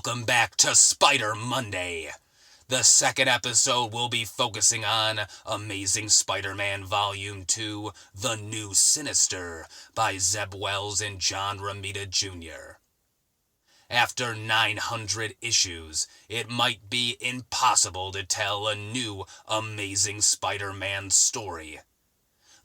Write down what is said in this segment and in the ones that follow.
Welcome back to Spider Monday. The second episode will be focusing on Amazing Spider-Man Volume 2, The New Sinister by Zebb Wells and Romita Jr. After 900 issues, it might be impossible to tell a new Amazing Spider-Man story.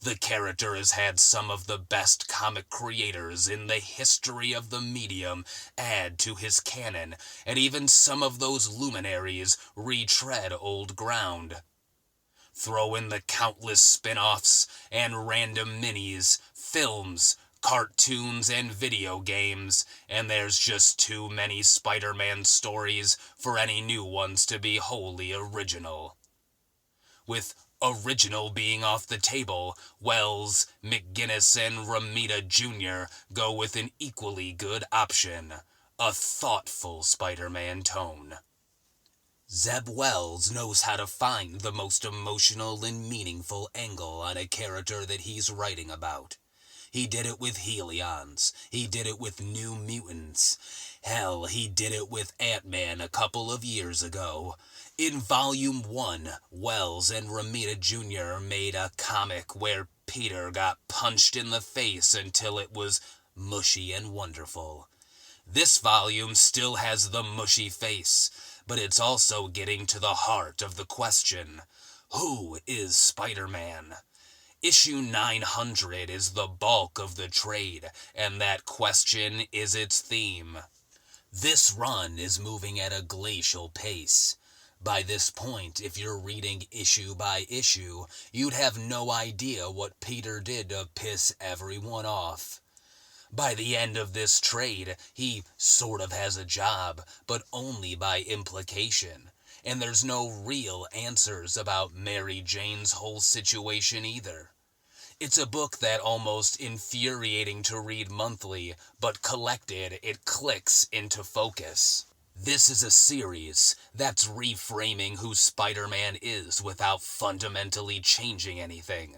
The character has had some of the best comic creators in the history of the medium add to his canon, and even some of those luminaries retread old ground. Throw in the countless spin-offs and random minis, films, cartoons, and video games, and there's just too many Spider-Man stories for any new ones to be wholly original. With original being off the table, Wells, McGinnis, and Romita Jr. go with an equally good option, a thoughtful Spider-Man tone. Zebb Wells knows how to find the most emotional and meaningful angle on a character that he's writing about. He did it with Helions. He did it with New Mutants. Hell, he did it with Ant-Man a couple of years ago. In Volume 1, Wells and Romita Jr. made a comic where Peter got punched in the face until it was mushy and wonderful. This volume still has the mushy face, but it's also getting to the heart of the question: who is Spider-Man? Issue 900 is the bulk of the trade, and that question is its theme. This run is moving at a glacial pace. By this point, if you're reading issue by issue, you'd have no idea what Peter did to piss everyone off. By the end of this trade, he sort of has a job, but only by implication. And there's no real answers about Mary Jane's whole situation either. It's a book that almost infuriating to read monthly, but collected, it clicks into focus. This is a series that's reframing who Spider-Man is without fundamentally changing anything.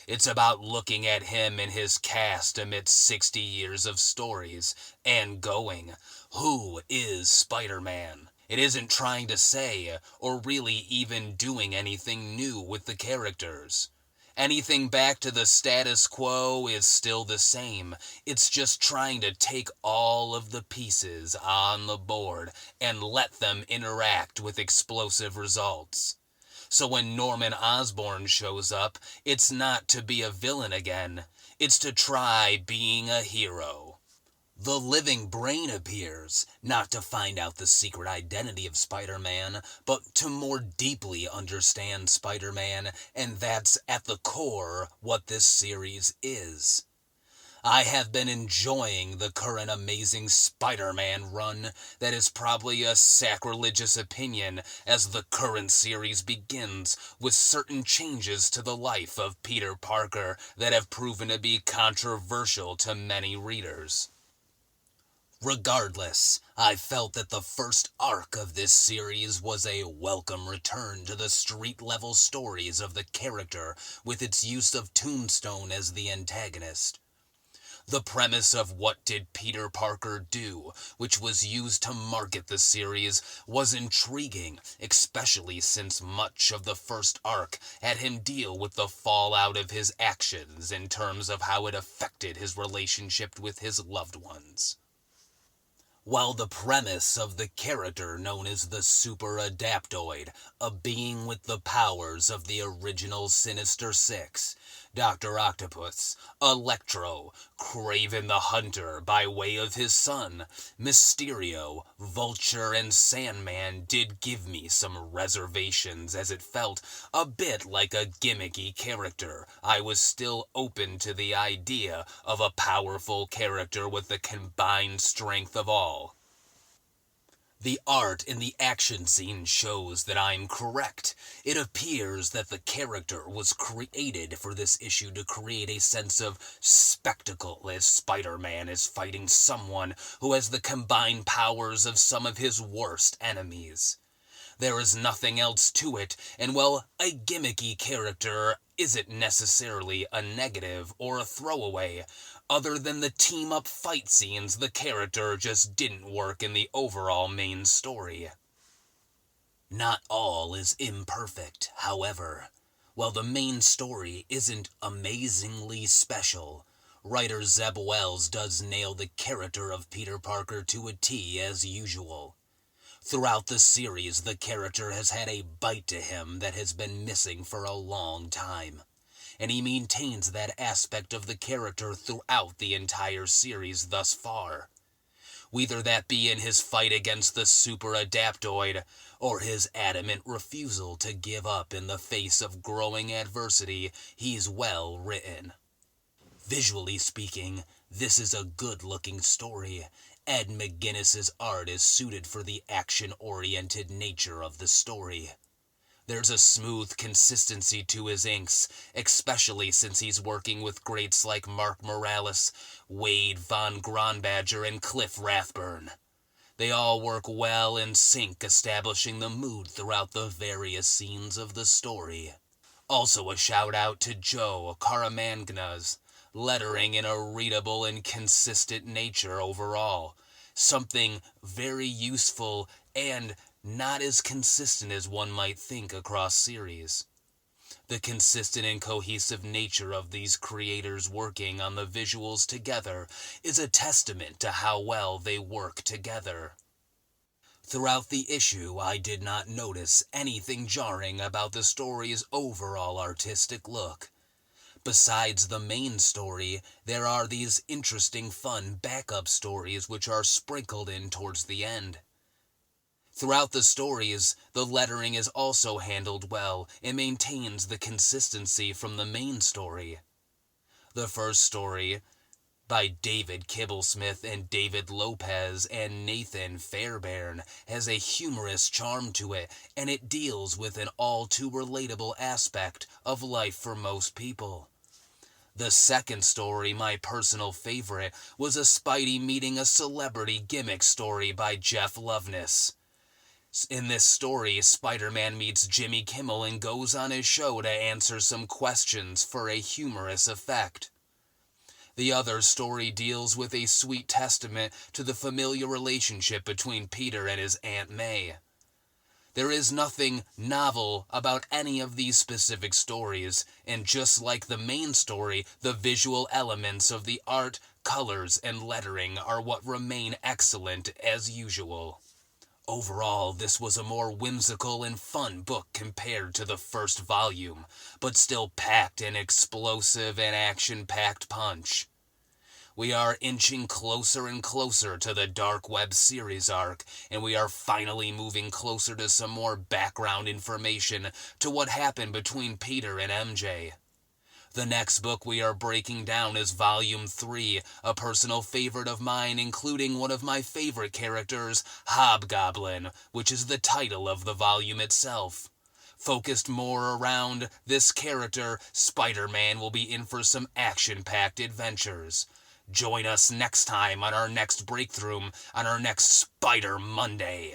It's about looking at him and his cast amidst 60 years of stories and going, who is Spider-Man? It isn't trying to say, or really even doing anything new with the characters. Anything back to the status quo is still the same. It's just trying to take all of the pieces on the board and let them interact with explosive results. So when Norman Osborn shows up, it's not to be a villain again. It's to try being a hero. The living brain appears, not to find out the secret identity of Spider-Man, but to more deeply understand Spider-Man, and that's at the core what this series is. I have been enjoying the current Amazing Spider-Man run that is probably a sacrilegious opinion as the current series begins with certain changes to the life of Peter Parker that have proven to be controversial to many readers. Regardless, I felt that the first arc of this series was a welcome return to the street-level stories of the character with its use of Tombstone as the antagonist. The premise of What Did Peter Parker Do, which was used to market the series, was intriguing, especially since much of the first arc had him deal with the fallout of his actions in terms of how it affected his relationship with his loved ones. While the premise of the character known as the Super Adaptoid, a being with the powers of the original Sinister Six, Dr. Octopus, Electro, Kraven the Hunter by way of his son, Mysterio, Vulture, and Sandman did give me some reservations as it felt a bit like a gimmicky character. I was still open to the idea of a powerful character with the combined strength of all. The art in the action scene shows that I'm correct. It appears that the character was created for this issue to create a sense of spectacle as Spider-Man is fighting someone who has the combined powers of some of his worst enemies. There is nothing else to it, and while a gimmicky character isn't necessarily a negative or a throwaway, Other than the team-up fight scenes, the character just didn't work in the overall main story. Not all is imperfect, however. While the main story isn't amazingly special, writer Zebb Wells does nail the character of Peter Parker to a T as usual. Throughout the series, the character has had a bite to him that has been missing for a long time, and he maintains that aspect of the character throughout the entire series thus far. Whether that be in his fight against the super adaptoid, or his adamant refusal to give up in the face of growing adversity, he's well written. Visually speaking, this is a good-looking story. Ed McGuinness's art is suited for the action-oriented nature of the story. There's a smooth consistency to his inks, especially since he's working with greats like Mark Morales, Wade Von Gronbadger, and Cliff Rathburn. They all work well in sync, establishing the mood throughout the various scenes of the story. Also a shout out to Joe Caramagna's lettering in a readable and consistent nature overall. Something very useful and not as consistent as one might think across series. The consistent and cohesive nature of these creators working on the visuals together is a testament to how well they work together. Throughout the issue, I did not notice anything jarring about the story's overall artistic look. Besides the main story, there are these interesting, fun backup stories which are sprinkled in towards the end. Throughout the stories, the lettering is also handled well and maintains the consistency from the main story. The first story, by David Kibblesmith and David Lopez and Nathan Fairbairn, has a humorous charm to it, and it deals with an all-too-relatable aspect of life for most people. The second story, my personal favorite, was a Spidey meeting a celebrity gimmick story by Jeff Loveness. In this story, Spider-Man meets Jimmy Kimmel and goes on his show to answer some questions for a humorous effect. The other story deals with a sweet testament to the familiar relationship between Peter and his Aunt May. There is nothing novel about any of these specific stories, and just like the main story, the visual elements of the art, colors, and lettering are what remain excellent as usual. Overall, this was a more whimsical and fun book compared to the first volume, but still packed an explosive and action-packed punch. We are inching closer and closer to the Dark Web series arc, and we are finally moving closer to some more background information to what happened between Peter and MJ. The next book we are breaking down is Volume 3, a personal favorite of mine, including one of my favorite characters, Hobgoblin, which is the title of the volume itself. Focused more around this character, Spider-Man will be in for some action-packed adventures. Join us next time on our next breakthrough, on our next Spider Monday.